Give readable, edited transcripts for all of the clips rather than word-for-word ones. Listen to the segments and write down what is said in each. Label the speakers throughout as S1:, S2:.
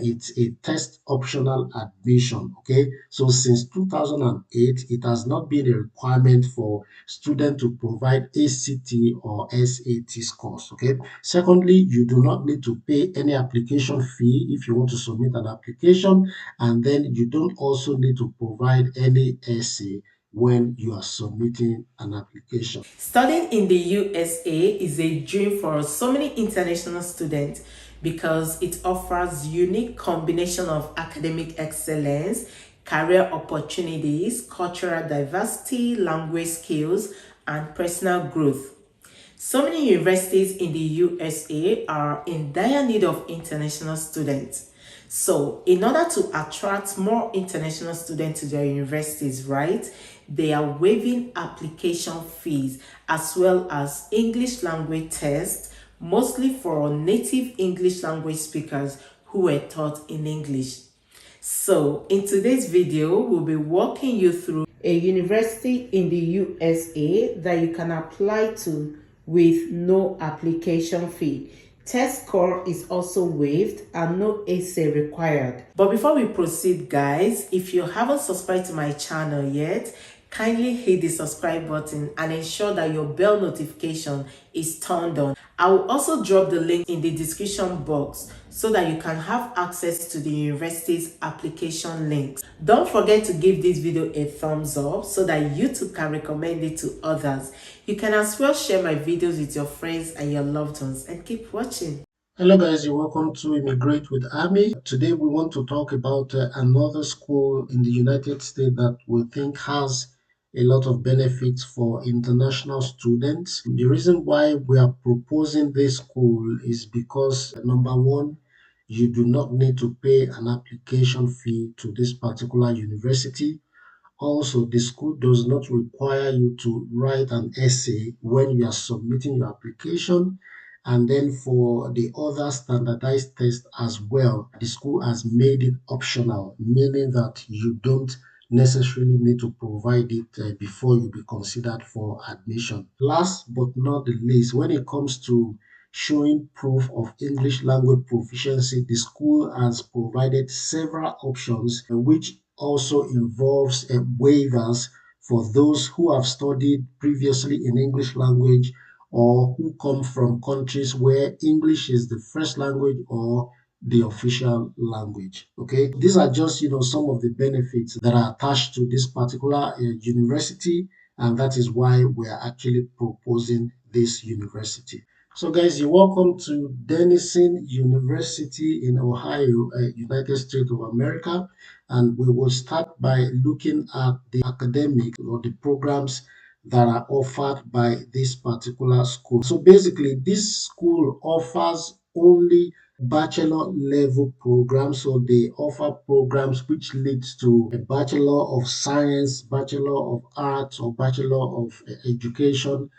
S1: It's a test optional admission. Okay, so since 2008, it has not been a requirement for students to provide ACT or SAT scores. Okay, secondly, you do not need to pay any application fee if you want to submit an application, and then you don't also need to provide any essay when you are submitting an application.
S2: Studying in the USA is a dream for so many international students because it offers unique combination of academic excellence, career opportunities, cultural diversity, language skills, and personal growth. So many universities in the USA are in dire need of international students. So, in order to attract more international students to their universities, right, they are waiving application fees as well as English language tests, mostly for native English language speakers who were taught in English. So, in today's video, we'll be walking you through a university in the USA that you can apply to with no application fee. Test score is also waived and no essay required. But before we proceed, guys, if you haven't subscribed to my channel yet, kindly hit the subscribe button and ensure that your bell notification is turned on. I will also drop the link in the description box so that you can have access to the university's application links. Don't forget to give this video a thumbs up so that YouTube can recommend it to others. You can as well share my videos with your friends and your loved ones, and keep watching.
S1: Hello guys, you're welcome to Immigrate with Ammy. Today we want to talk about another school in the United States that we think has a lot of benefits for international students. The reason why we are proposing this school is because number one, you do not need to pay an application fee to this particular university. Also, the school does not require you to write an essay when you are submitting your application. And then for the other standardized test as well, the school has made it optional, meaning that you don't necessarily need to provide it before you be considered for admission. Last but not the least, when it comes to showing proof of English language proficiency, the school has provided several options, which also involves waivers for those who have studied previously in English language or who come from countries where English is the first language or the official language. Okay, these are just some of the benefits that are attached to this particular university, and that is why we are actually proposing this university. So guys, you're welcome to Denison University in Ohio, United States of America. And we will start by looking at the academics or the programs that are offered by this particular school. So basically, this school offers only bachelor level programs. So they offer programs which leads to a Bachelor of Science, Bachelor of Arts, or Bachelor of Education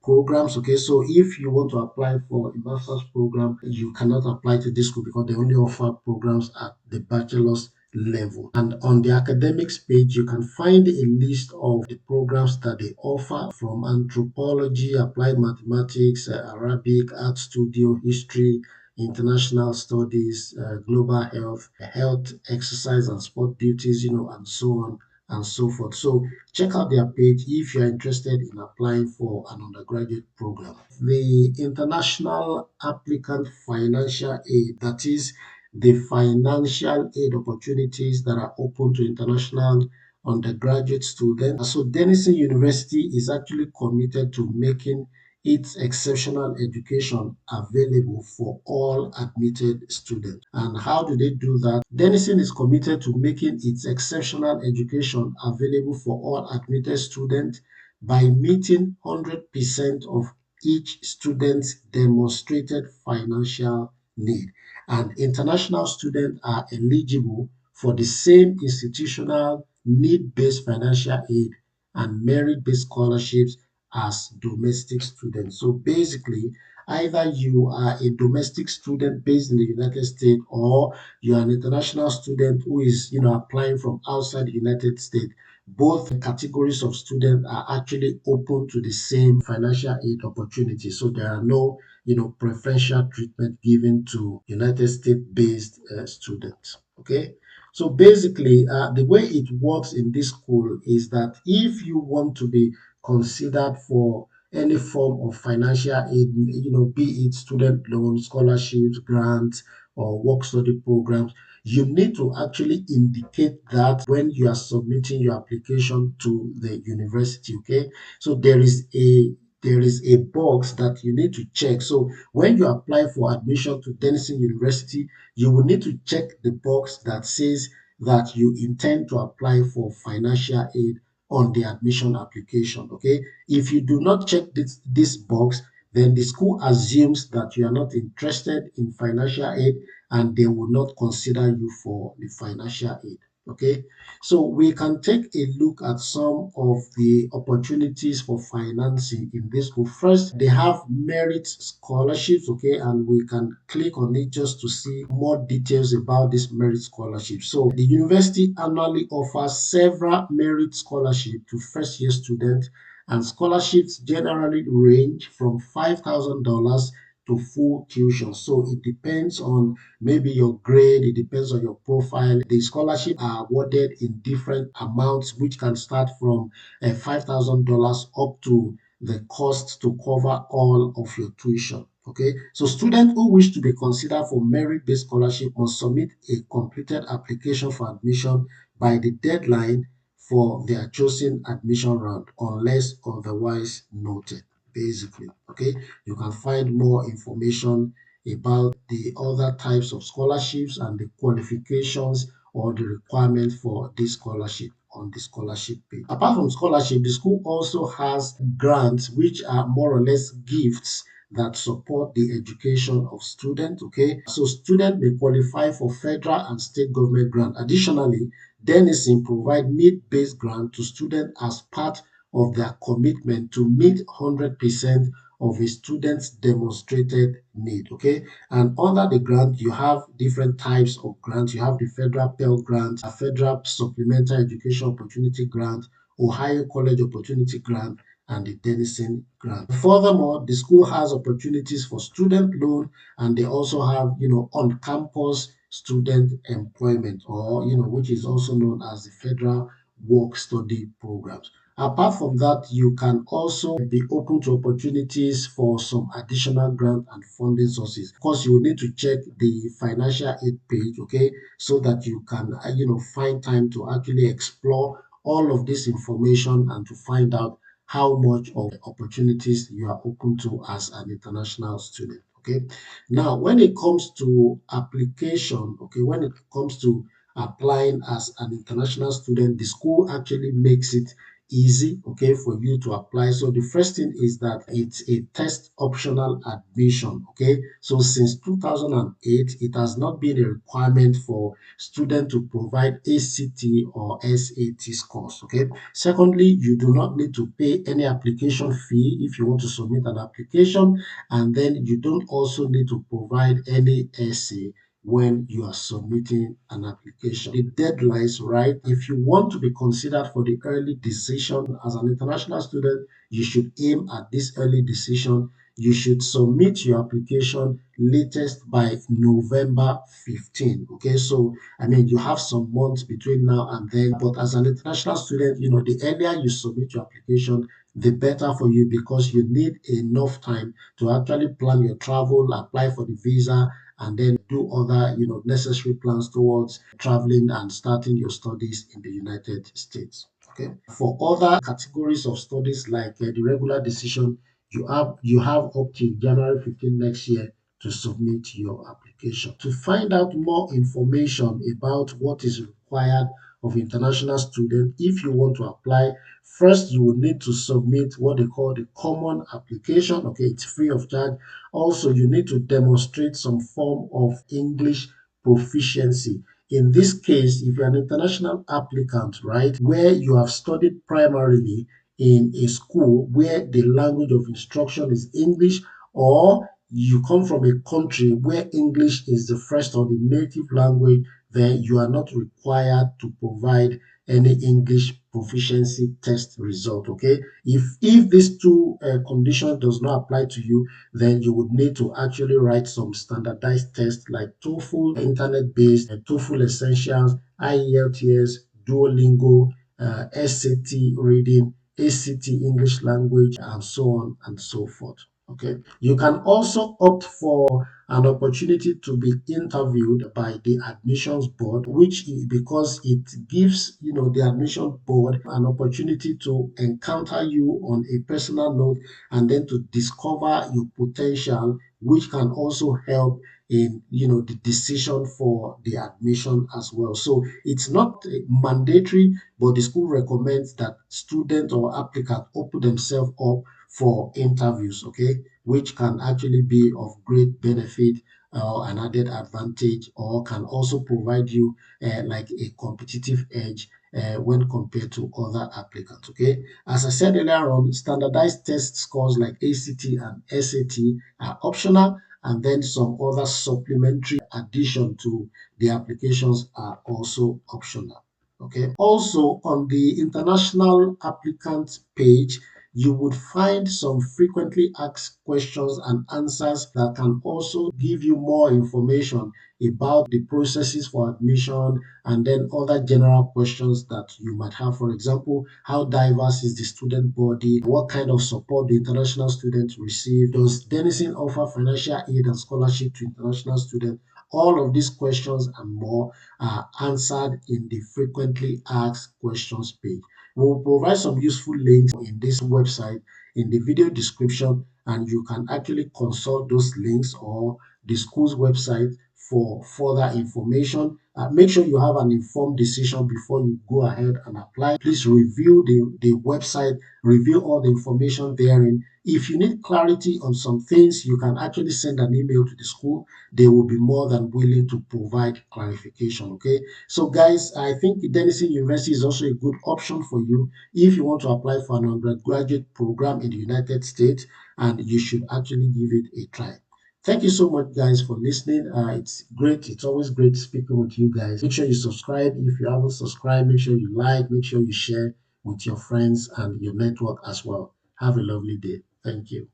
S1: programs. Okay, so if you want to apply for a master's program, you cannot apply to this school because they only offer programs at the bachelor's level. And on the academics page, you can find a list of the programs that they offer, from anthropology, applied mathematics, Arabic, art studio, history, international studies, global health, health, exercise and sport duties, and so on and so forth. So check out their page if you're interested in applying for an undergraduate program. The International Applicant Financial Aid, that is the financial aid opportunities that are open to international undergraduate students. So Denison University is actually committed to making its exceptional education available for all admitted students. And how do they do that? Denison is committed to making its exceptional education available for all admitted students by meeting 100% of each student's demonstrated financial need. And international students are eligible for the same institutional need-based financial aid and merit-based scholarships as domestic students. So basically, either you are a domestic student based in the United States or you are an international student who is applying from outside the United States. Both categories of students are actually open to the same financial aid opportunities. So there are no preferential treatment given to United States based students. Okay. So basically, the way it works in this school is that if you want to be considered for any form of financial aid, be it student loans, scholarships, grants, or work study programs, you need to actually indicate that when you are submitting your application to the university. Okay, so there is a box that you need to check. So when you apply for admission to Denison University, you will need to check the box that says that you intend to apply for financial aid on the admission application. Okay, if you do not check this box, then the school assumes that you are not interested in financial aid and they will not consider you for the financial aid. Okay, so we can take a look at some of the opportunities for financing in this school. First, they have merit scholarships, okay, and we can click on it just to see more details about this merit scholarship. So the university annually offers several merit scholarships to first year students, and scholarships generally range from $5,000 to full tuition. So it depends on maybe your grade, it depends on your profile. The scholarship are awarded in different amounts, which can start from $5,000 up to the cost to cover all of your tuition. Okay, so students who wish to be considered for merit-based scholarship must submit a completed application for admission by the deadline for their chosen admission round, unless otherwise noted. Basically, okay, you can find more information about the other types of scholarships and the qualifications or the requirements for this scholarship on the scholarship page. Apart from scholarship, the school also has grants, which are more or less gifts that support the education of students. Okay, so students may qualify for federal and state government grant. Additionally, Denison provide need-based grant to students as part of their commitment to meet 100% of a student's demonstrated need. Okay, and under the grant, you have different types of grants. You have the federal Pell Grant, a federal Supplemental Education Opportunity Grant, Ohio College Opportunity Grant, and the Denison Grant. Furthermore, the school has opportunities for student loan, and they also have, on-campus student employment, or which is also known as the federal work study programs. Apart from that, you can also be open to opportunities for some additional grant and funding sources. Of course, you will need to check the financial aid page, okay, so that you can, find time to actually explore all of this information and to find out how much of opportunities you are open to as an international student. Okay. Now, when it comes to application, okay, when it comes to applying as an international student, the school actually makes it easy, okay, for you to apply. So the first thing is that it's a test optional admission. Okay, so since 2008, it has not been a requirement for students to provide ACT or SAT scores. Okay, secondly, you do not need to pay any application fee if you want to submit an application, and then you don't also need to provide any essay when you are submitting an application. The deadlines, right? If you want to be considered for the early decision as an international student, you should aim at this early decision. You should submit your application latest by November 15. Okay, so I mean, you have some months between now and then, but as an international student, the earlier you submit your application, the better for you, because you need enough time to actually plan your travel, apply for the visa, and then do other, necessary plans towards traveling and starting your studies in the United States. Okay. For other categories of studies like the regular decision, you have up till January 15 next year to submit your application. To find out more information about what is required of international students, if you want to apply, first you will need to submit what they call the common application. Okay, it's free of charge. Also, you need to demonstrate some form of English proficiency. In this case, if you're an international applicant, right, where you have studied primarily in a school where the language of instruction is English, or you come from a country where English is the first or the native language, then you are not required to provide any English proficiency test result. Okay, if these two conditions does not apply to you, then you would need to actually write some standardized tests like TOEFL, internet-based TOEFL Essentials, IELTS, Duolingo, SAT reading, ACT English language, and so on and so forth. Okay, you can also opt for an opportunity to be interviewed by the admissions board, because it gives the admission board an opportunity to encounter you on a personal note and then to discover your potential, which can also help in the decision for the admission as well. So it's not mandatory, but the school recommends that student or applicant open themselves up for interviews, okay, which can actually be of great benefit or an added advantage, or can also provide you like a competitive edge when compared to other applicants. Okay, as I said earlier on, standardized test scores like ACT and SAT are optional, and then some other supplementary addition to the applications are also optional. Okay, also on the international applicant page, you would find some frequently asked questions and answers that can also give you more information about the processes for admission, and then other general questions that you might have. For example, how diverse is the student body? What kind of support do international students receive? Does Denison offer financial aid and scholarship to international students? All of these questions and more are answered in the frequently asked questions page. We will provide some useful links in this website in the video description, and you can actually consult those links or the school's website for further information. Make sure you have an informed decision before you go ahead and apply. Please review the website, review all the information therein. If you need clarity on some things, you can actually send an email to the school. They will be more than willing to provide clarification. Okay, so guys, I think Denison University is also a good option for you if you want to apply for an undergraduate program in the United States, and you should actually give it a try. Thank you so much, guys, for listening. It's great. It's always great speaking with you guys. Make sure you subscribe. If you haven't subscribed, make sure you like, make sure you share with your friends and your network as well. Have a lovely day. Thank you.